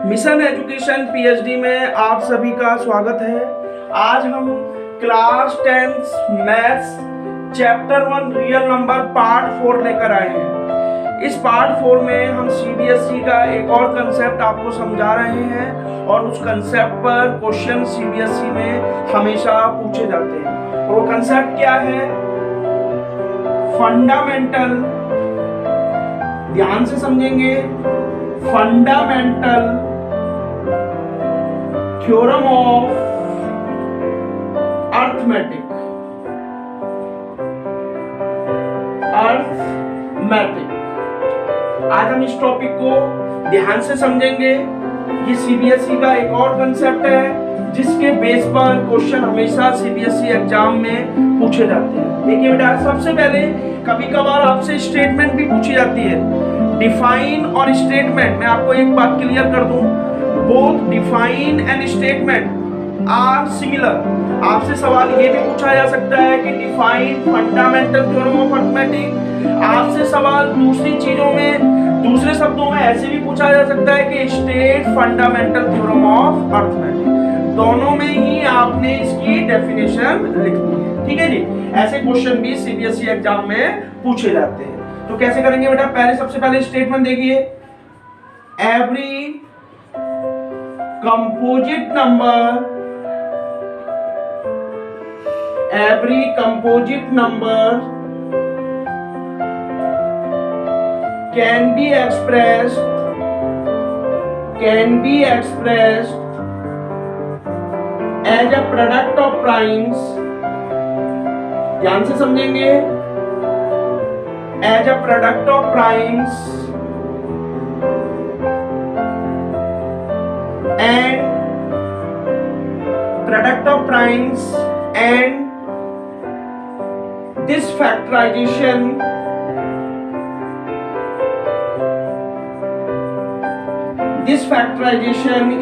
Mission education PhD में आप सभी का स्वागत है। आज हम class 10 maths chapter 1 real number part 4 लेकर आए हैं। इस पार्ट 4 में हम सीबीएसई का एक और कंसेप्ट आपको समझा रहे हैं और उस कंसेप्ट पर क्वेश्चन सीबीएसई में हमेशा पूछे जाते हैं। वो कंसेप्ट क्या है? फंडामेंटल, ध्यान से समझेंगे, फंडामेंटल थ्योरम ऑफ अर्थमेटिक। आज हम इस टॉपिक को ध्यान से समझेंगे। ये सीबीएसई का एक और कंसेप्ट है जिसके बेस पर क्वेश्चन हमेशा सीबीएसई एग्जाम में पूछे जाते हैं। देखिए बेटा, सबसे पहले कभी कभार आपसे स्टेटमेंट भी पूछी जाती है। डिफाइन और स्टेटमेंट, मैं आपको एक बात क्लियर कर दूं, both define and statement are similar. आपसे सवाल ये भी पूछा जा सकता है कि define fundamental theorem of arithmetic. आपसे सवाल दूसरी चीजों में, दूसरे शब्दों में ऐसे भी पूछा जा सकता है कि state fundamental theorem of arithmetic. दोनों में ही आपने इसकी डेफिनेशन लिखनी है, ठीक है जी। ऐसे क्वेश्चन भी सीबीएसई एग्जाम में पूछे जाते हैं। तो कैसे करेंगे बेटा? सबसे पहले स्टेटमेंट देखिए, every composite number can be expressed as a product of primes। ध्यान से समझेंगे, as a product of primes and this factorization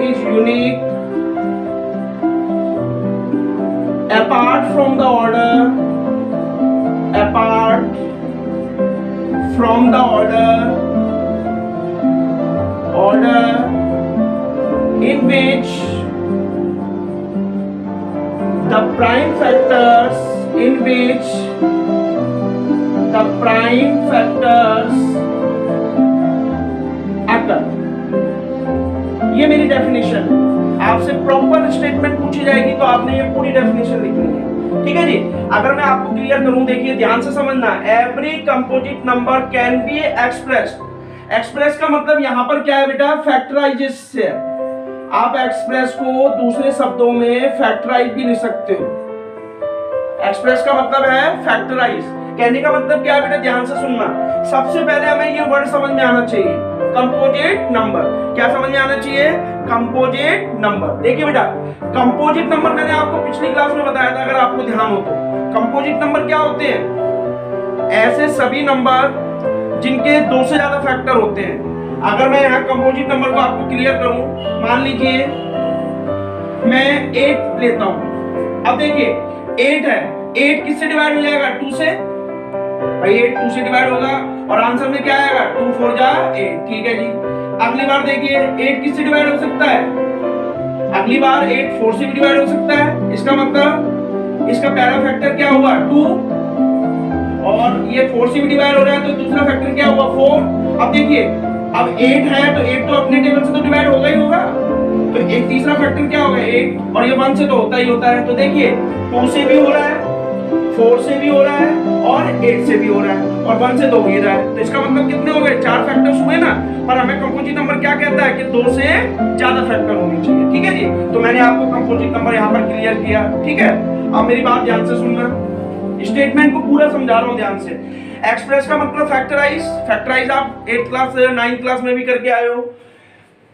is unique apart from the order in which the prime factors occur। ये मेरी definition है। आपसे proper statement पूछी जाएगी तो आपने ये पूरी डेफिनेशन लिखनी है, ठीक है जी। अगर मैं आपको क्लियर करूं, देखिए ध्यान से समझना, every composite number can be expressed. Express का मतलब यहाँ पर क्या है बेटा? फैक्टराइज से। आप एक्सप्रेस को दूसरे शब्दों में फैक्टराइज भी लिख सकते हो। एक्सप्रेस का मतलब है फैक्टराइज। कहने का मतलब क्या है बेटा? ध्यान से सुनना। सबसे पहले हमें ये वर्ड समझ में आना चाहिए, कंपोजिट नंबर। क्या समझ में आना चाहिए? Composite number. देखिए बेटा, कंपोजिट नंबर मैंने आपको पिछली क्लास में बताया था, अगर आपको ध्यान हो तो। कंपोजिट नंबर क्या होते हैं? ऐसे सभी नंबर जिनके दो से ज्यादा फैक्टर होते हैं। अगर मैं यहाँ कंपोजिट नंबर को आपको क्लियर करूं, मान लीजिए मैं 8 लेता हूं। अब देखिए 8 है, 8 किससे डिवाइड हो जाएगा? 2 से। भाई 8 2 से डिवाइड होगा और आंसर में क्या आएगा? 2 4 जा 8, ठीक है जी। अगली बार देखिए 8 किससे डिवाइड हो सकता है? अगली बार 8 4 से भी डिवाइड हो सकता है। इसका मतलब इसका पहला फैक्टर क्या हुआ? 2, और ये 4 से भी डिवाइड हो रहा है तो दूसरा फैक्टर क्या हुआ? 4। अब देखिए, अब 8 है तो 8 तो अपने टेबल से तो डिवाइड होगा ही होगा, तो एक तीसरा फैक्टर क्या होगा? 8, और ये 1 से तो होता ही होता है। तो देखिए 2 से भी हो रहा है, 4 से भी हो रहा है और 8 से भी हो रहा है, और 1 से तो हो ही रहा है। तो इसका मतलब कितने हो गए? 4 फैक्टर्स हुए ना। पर हमें कंपोजिट नंबर क्या कहता है कि 2 से ज्यादा फैक्टर होने चाहिए, ठीक है जी। तो मैंने आपको कंपोजिट नंबर यहाँ पर क्लियर किया, ठीक है। अब मेरी बात ध्यान से सुनना, स्टेटमेंट को पूरा समझा रहा हूँ ध्यान से। एक्सप्रेस का मतलब फैक्टराइज आप 8th क्लास 9th क्लास में भी करके आए हो।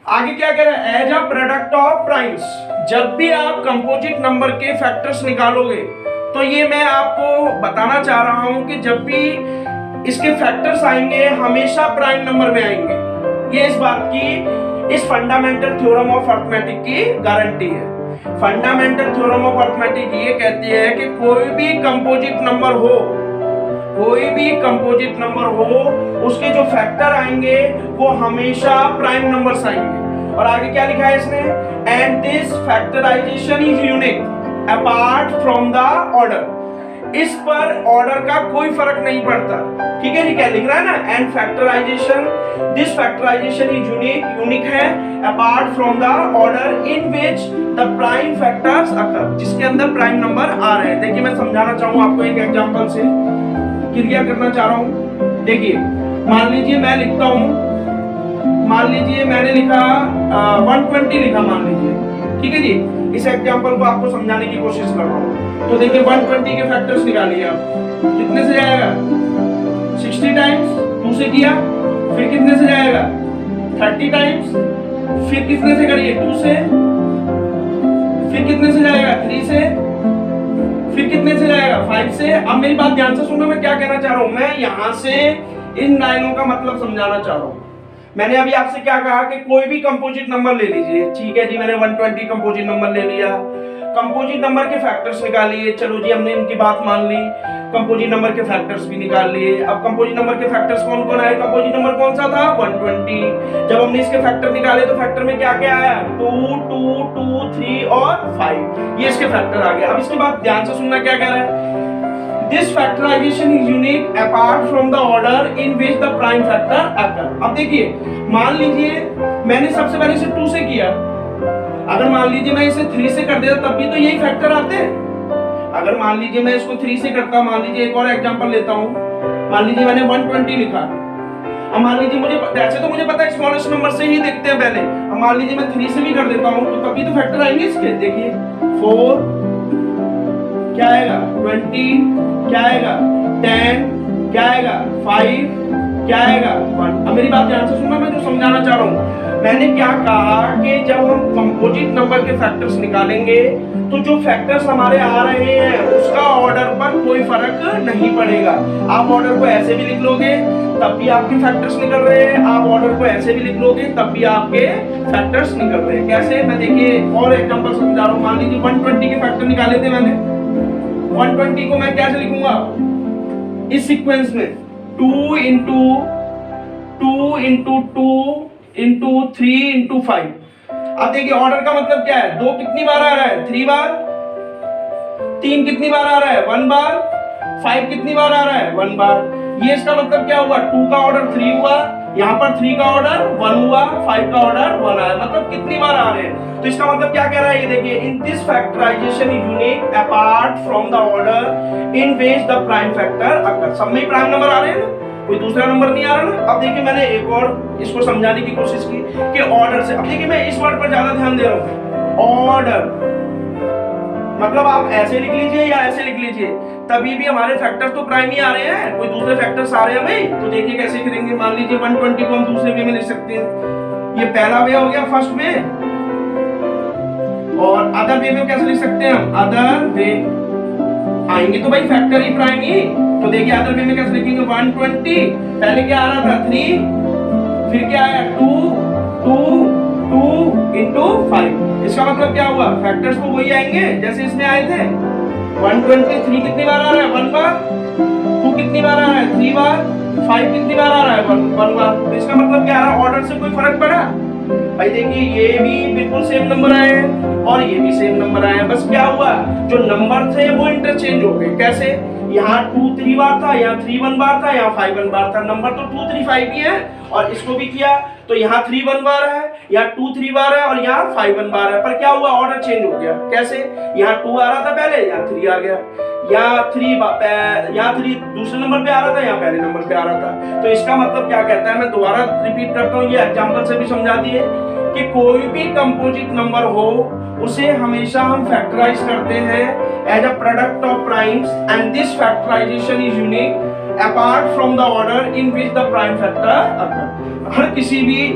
आगे क्या कह रहा है? As a product of primes. जब भी आप कंपोजिट नंबर के फैक्टर्स निकालोगे तो ये मैं आपको बताना चाह रहा हूं कि जब भी इसके फैक्टर्स आएंगे हमेशा प्राइम नंबर में आएंगे। ये इस बात की, इस फंडामेंटल थ्योरम ऑफ अर्थमेटिक की गारंटी है। फंडामेंटल थ्योरम ऑफ अर्थमेटिक ये कहती है कि कोई भी कंपोजिट नंबर हो, उसके जो फैक्टर आएंगे वो हमेशा प्राइम नंबर्स आएंगे। और आगे क्या लिखा है इसने, and this factorisation is unique apart from the order. इस पर ऑर्डर का कोई फर्क नहीं पड़ता। ठीक है जी, क्या लिख रहा है ना, and factorisation, this factorisation is unique है apart from the order in which the prime factors occur, जिसके अंदर प्राइम नंबर आ रहे हैं। देखिए मैं समझाना चाहूंगा आपको एक एग्जांपल से, क्लियर करना चाह रहा हूं। देखिए मान लीजिए मैं लिखता हूं, मान लीजिए मैंने लिखा 120 लिखा मान लीजिए, ठीक है जी। इस एग्जांपल को आपको समझाने की कोशिश कर रहा हूं। तो देखिए 120 के फैक्टर्स निकालिए आप, कितने से जाएगा, 60 टाइम्स 2 से किया, फिर कितने से जाएगा 30 टाइम्स, फिर कितने से करिए 2 से, फिर कितने से जाएगा 3 से, फिर कितने से जाएगा 5 से। अब मेरी बात ध्यान से सुनो, मैं क्या कहना चाह रहा हूं, मैं यहां से इन लाइनों का मतलब समझाना चाह रहा हूं। मैंने अभी आपसे क्या कहा कि कोई भी कंपोजिट नंबर ले लीजिए, ठीक है जी। मैंने 120 कंपोजिट नंबर ले लिया, कंपोजिट नंबर के फैक्टर्स निकालिए, चलो जी हमने इनकी बात मान ली, कंपोजिट नंबर के फैक्टर्स भी निकाल लिए। अब कंपोजिट नंबर के फैक्टर्स कौन कौन आए, कंपोजिट नंबर कौन सा था 120। जब हमने इसके फैक्टर निकाले तो फैक्टर में क्या क्या आया, 2 2 2 3 और 5, ये इसके फैक्टर आ गए। अब इसके बाद ध्यान से सुनना क्या कह रहा है, This factorization is unique apart from the order in which the prime factor occur। अब देखिए मान लीजिए मैंने सबसे पहले इसे 2 से किया, अगर मान लीजिए मैं इसे 3 से कर देता तब भी तो यही फैक्टर आते हैं। अगर मान लीजिए मैं इसको 3 से करता, मान लीजिए एक और एग्जांपल लेता हूं, मान लीजिए मैंने 120 लिखा, अब मान लीजिए मुझे वैसे तो मुझे पता है स्मॉलेस्ट नंबर से ही देखते हैं पहले, अब मान लीजिए मैं 3 से भी कर देता हूं तो तब भी तो फैक्टर आएंगे इसके। देखिए 4 क्या आएगा, 20 क्या आएगा, 10 क्या आएगा, 5 क्या आएगा, 1। अब मेरी बात ध्यान से सुनना, मैं जो समझाना चाह रहा हूं, मैंने क्या कहा कि जब हम कंपोजिट नंबर के फैक्टर्स निकालेंगे तो जो फैक्टर्स हमारे आ रहे हैं उसका ऑर्डर पर कोई फर्क नहीं पड़ेगा। आप ऑर्डर को ऐसे भी लिख लोगे तब भी आपके फैक्टर्स निकल रहे हैं, आप ऑर्डर को ऐसे भी लिख लोगे तब भी आपके फैक्टर्स निकल रहे हैं। कैसे, मैं देखिए और एग्जांपल समझा रहा हूं। मान लीजिए 120 के फैक्टर निकाले थे मैंने, 120 को मैं कैसे लिखूंगा इस सीक्वेंस में, 2 इंटू 2 इंटू 2 इंटू 3 इंटू 5। अब देखिए ऑर्डर का मतलब क्या है, 2 कितनी बार आ रहा है, 3 बार, 3 कितनी बार आ रहा है, 1 बार, 5 कितनी बार आ रहा है, 1 बार। ये इसका मतलब क्या हुआ, 2 का ऑर्डर 3 हुआ, यहाँ पर 3 का ऑर्डर 1 हुआ, 5 का ऑर्डर 1 आया, मतलब कितनी बार आ रहे हैं। तो इसका मतलब क्या कह रहा है, ये देखिए, in this factorisation is unique apart from the order in which the prime factor occur. सब में प्राइम नंबर आ रहे हैं ना, कोई दूसरा नंबर नहीं आ रहा ना। अब देखिए मैंने एक और इसको समझाने की कोशिश की कि ऑर्डर से, अब देखिए मैं इस वर्ड पर ज्यादा ध्यान दे रहा हूं, ऑर्डर मतलब आप ऐसे लिख लीजिए या ऐसे लिख लीजिए, तभी भी हमारे फैक्टर्स तो प्राइम ही आ रहे हैं, कोई दूसरे फैक्टर्स आ रहे हैं भाई। तो देखिए कैसे करेंगे, मान लीजिए 120 को हम दूसरे वे में लिख सकते हैं, ये पहला वे हो गया फर्स्ट वे, और अदर वे में कैसे लिख सकते हैं हम, अदर वे आएंगे तो भाई फैक्टर ही प्राइम ही। तो देखिए अदर वे में कैसे लिखेंगे, 120 पहले क्या आ रहा था 3, फिर क्या आया 2 2 2 इंटू 5। इसका मतलब क्या हुआ, फैक्टर्स तो वही आएंगे जैसे इसमें आए थे। 123 कितनी बार आ रहा है, 1 बार, 2 कितनी बार आ रहा है, 3 बार, 5 कितनी बार आ रहा है, 1 बार। तो इसका मतलब क्या आ रहा, ऑर्डर से कोई फर्क पड़ा भाई। देखिए ये भी बिल्कुल सेम नंबर आए हैं और ये भी सेम नंबर आए हैं, बस क्या हुआ, जो नंबर थे वो इंटरचेंज हो गए। कैसे, यहाँ 2 3 बार था, यहाँ 3 1 बार था, यहाँ 5 1 बार था, नंबर तो 2 3 5 ही है। और इसको भी किया तो यहाँ 3 1 बार है, यहाँ 2 3 बार है और यहाँ 5 1 बार है, पर क्या हुआ, ऑर्डर चेंज हो गया। कैसे, यहाँ 2 आ रहा था पहले, यहाँ 3 आ गया, यहाँ 3 दूसरे नंबर पे आ रहा था, यहाँ पहले नंबर पे आ रहा था। तो इसका मतलब क्या कहता है, मैं दोबारा रिपीट करता हूँ, ये एग्जांपल से भी समझा दिए कि कोई भी कंपोजिट नंबर हो उसे हमेशा हम फैक्टराइज करते हैं as a product of primes, and this factorisation is unique apart from the order in which the prime factor occur. हर किसी भी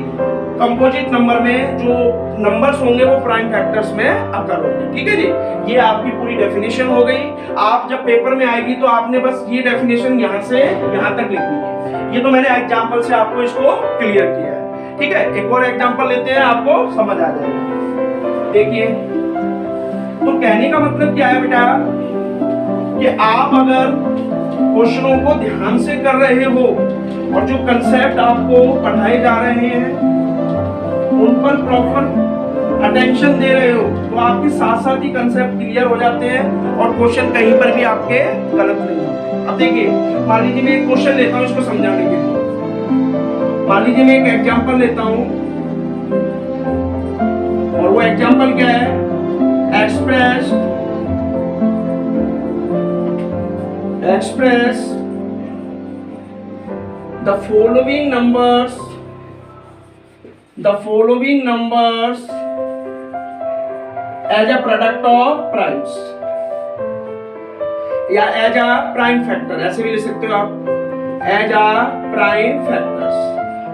कंपोजिट नंबर में जो नंबर्स होंगे वो प्राइम फैक्टर्स में अकर होंगे। ठीक है जी, ये आपकी पूरी डेफिनेशन हो गई। आप जब पेपर में आएगी तो आपने बस ये डेफिनेशन यहाँ से यहाँ तक लिखनी है। ये तो मैंने एग्जांपल से आपको इसको क्लियर किया है। ठीक है, एक और एग्जांपल लेते हैं, आपको समझ आ जाएगा। देखिए, तो कहने का मतलब क्या है बेटा, कि आप अगर क्वेश्चनों को ध्यान से कर रहे हो और जो कंसेप्ट आपको पढ़ाए जा रहे हैं उन पर प्रॉपर अटेंशन दे रहे हो तो आपके साथ साथ ही कंसेप्ट क्लियर हो जाते हैं और क्वेश्चन कहीं पर भी आपके गलत नहीं होते। अब देखिए, मान लीजिए मैं एक क्वेश्चन लेता हूँ इसको समझाने के लिए। मान लीजिए मैं एक एग्जांपल लेता हूँ और वो एग्जांपल क्या है, express the following numbers as a product of primes या as a prime factor, ऐसे भी ले सकते हो आप, as a prime factors।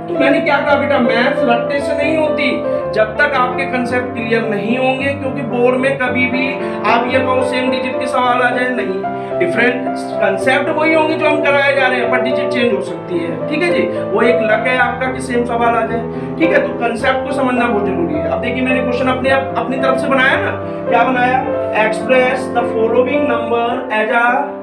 तो मैंने क्या कहा बेटा, मैथ्स रट्टे से नहीं होती जब तक आपके कंसेप्ट क्लियर नहीं होंगे, क्योंकि बोर्ड में कभी भी आप ये कहो सेम डिजिट के सवाल आ जाए, नहीं, डिफरेंट कंसेप्ट वही होंगे जो हम कराए जा रहे हैं, पर डिजिट चेंज हो सकती है। ठीक है जी, वो एक लक है आपका कि सेम सवाल आ जाए। ठीक है, तो कंसेप्ट को समझना बहुत जरूरी है। अब देखिए मैंने क्वेश्चन अपनी तरफ से बनाया ना, क्या बनाया, express the following number as a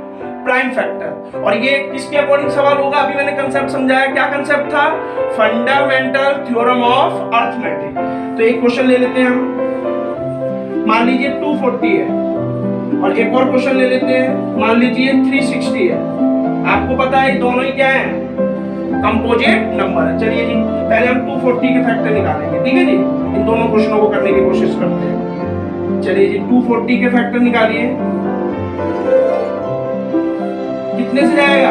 prime factor. और ये किसके अकॉर्डिंग सवाल होगा, अभी मैंने कंसेप्ट समझाया। क्या कंसेप्ट था, फंडामेंटल थ्योरम ऑफ अर्थमेटिक। तो एक क्वेश्चन ले लेते हैं हम, मान लीजिए 240 है, और एक और क्वेश्चन ले लेते हैं, मान लीजिए 360 है। आपको पता है दोनों ही क्या है, कंपोजिट नंबर है। चलिए जी, पहले हम 240 के फैक्टर निकालेंगे। ठीक है जी, इन दोनों क्वेश्चनों को करने की कोशिश करते हैं। चलिए जी, 240 के फैक्टर निकालिए, कितने से जाएगा,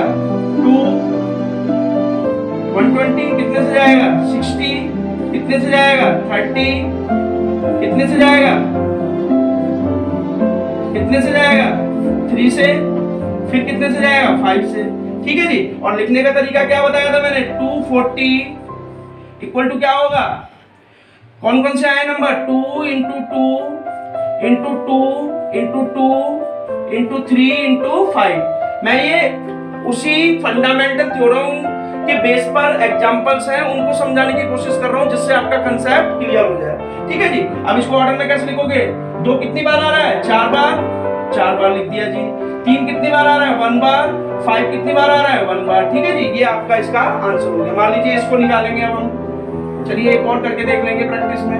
2, 120 कितने से जाएगा, 60 कितने से जाएगा, 30 कितने से जाएगा, कितने से जाएगा, 3 से, फिर कितने से जाएगा, 5 से। ठीक है जी, और लिखने का तरीका क्या बताया था मैंने, 240 इक्वल टू क्या होगा, कौन कौन से आए number, 2 into 2 into 2 into 2 into 3 into 5। मैं ये उसी फंडामेंटल थ्योरम के बेस पर एग्जांपल्स हैं उनको समझाने की कोशिश कर रहा हूं, जिससे आपका कंसेप्ट क्लियर हो जाए। ठीक है जी, अब इसको ऑर्डर में कैसे लिखोगे, 2 कितनी बार आ रहा है, 4 बार लिख दिया जी। 3 कितनी बार आ रहा है, 1 बार। 5 कितनी बार आ रहा है, 1 बार। ठीक है जी, ये आपका इसका आंसर हो गया। मान लीजिए इसको निकालेंगे अब हम, चलिए एक और करके देख लेंगे प्रैक्टिस में।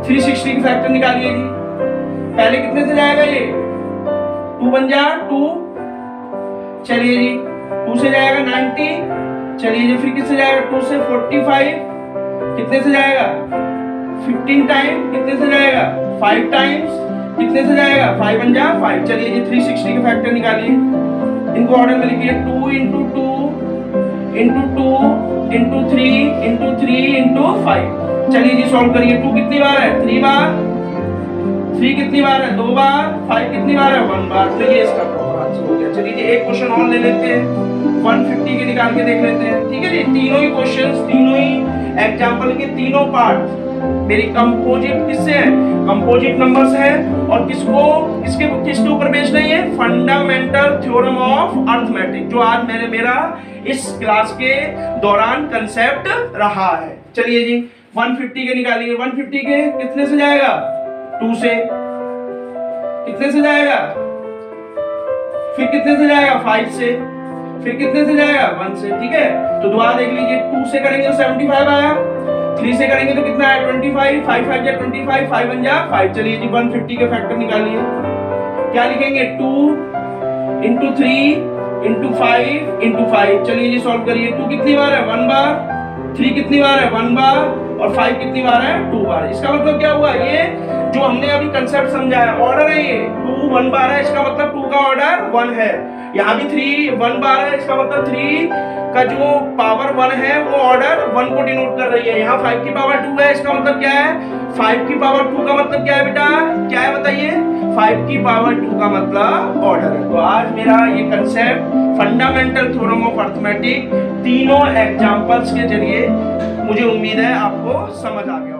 360 की फैक्टर निकालिए जी, पहले कितने से जाएगा ये, 2 बन जा 2, चलिए जी 2 से जाएगा 90, चलिए जी फिर किससे जाएगा, 2 से 45, कितने से जाएगा, 15 टाइम, कितने से जाएगा, 5 टाइम्स, कितने से जाएगा, 5 बन जा 5। चलिए जी 360 के फैक्टर निकालिए, इनको ऑर्डर में लिखिए, 2 into 2 into 2 into 3 into 3 into 5। चलिए जी सॉल्व करिए, 2 कितनी बार है, 3 बार, 3 कितनी बार है, 2 बार, 5 कितनी बार है, 1 बार। तो ये इसका प्रॉपर आंसर हो गया। चलिए जी एक क्वेश्चन और ले लेते हैं, 150 के निकाल के देख लेते हैं। ठीक है जी, तीनों ही क्वेश्चंस, तीनों ही एग्जांपल के तीनों पार्ट मेरी कंपोजिट किससे है, कंपोजिट नंबर्स है, और किसके ऊपर बेस्ड है, ये फंडामेंटल थ्योरम ऑफ अर्थमेटिक, जो आज मेरा इस क्लास के दौरान कंसेप्ट रहा है। चलिए जी 150 के निकालिए, 150 के कितने से जाएगा, 2 से, कितने से जाएगा, फिर कितने से जाएगा, 5 से, फिर कितने से जाएगा, 1 से। ठीक है, तो दोबारा देख लीजिए, 2 से करेंगे तो 75 आया, 3 से करेंगे तो कितना आया, 25, 5 5 जा 25, 5 बन जा 5। चलिए जी 150 के फैक्टर निकालिए, क्या लिखेंगे, 2 इंटू 3 इंटू 5 इंटू 5। चलिए जी सॉल्व करिए, 2 कितनी बार है, 1 बार, 3 कितनी बार है, 1 बार, और 5 कितनी बार है, 2 बार। इसका मतलब क्या हुआ, ये जो हमने अभी कंसेप्ट समझाया, ऑर्डर है ये, 2 1 बार है, इसका मतलब 2 का ऑर्डर 1 है। यहाँ भी 3 1 बार है, इसका मतलब 3 का जो पावर 1 है वो ऑर्डर 1 को डिनोट कर रही है। यहाँ 5 की पावर 2 है, इसका मतलब क्या है, 5 की पावर 2 का मतलब क्या है बेटा, क्या है बताइए, 5 की पावर 2 का मतलब ऑर्डर है। तो आज मेरा ये concept fundamental theorem of arithmetic तीनों एग्जांपल्स के जरिए मुझे उम्मीद है आपको समझ आ गया।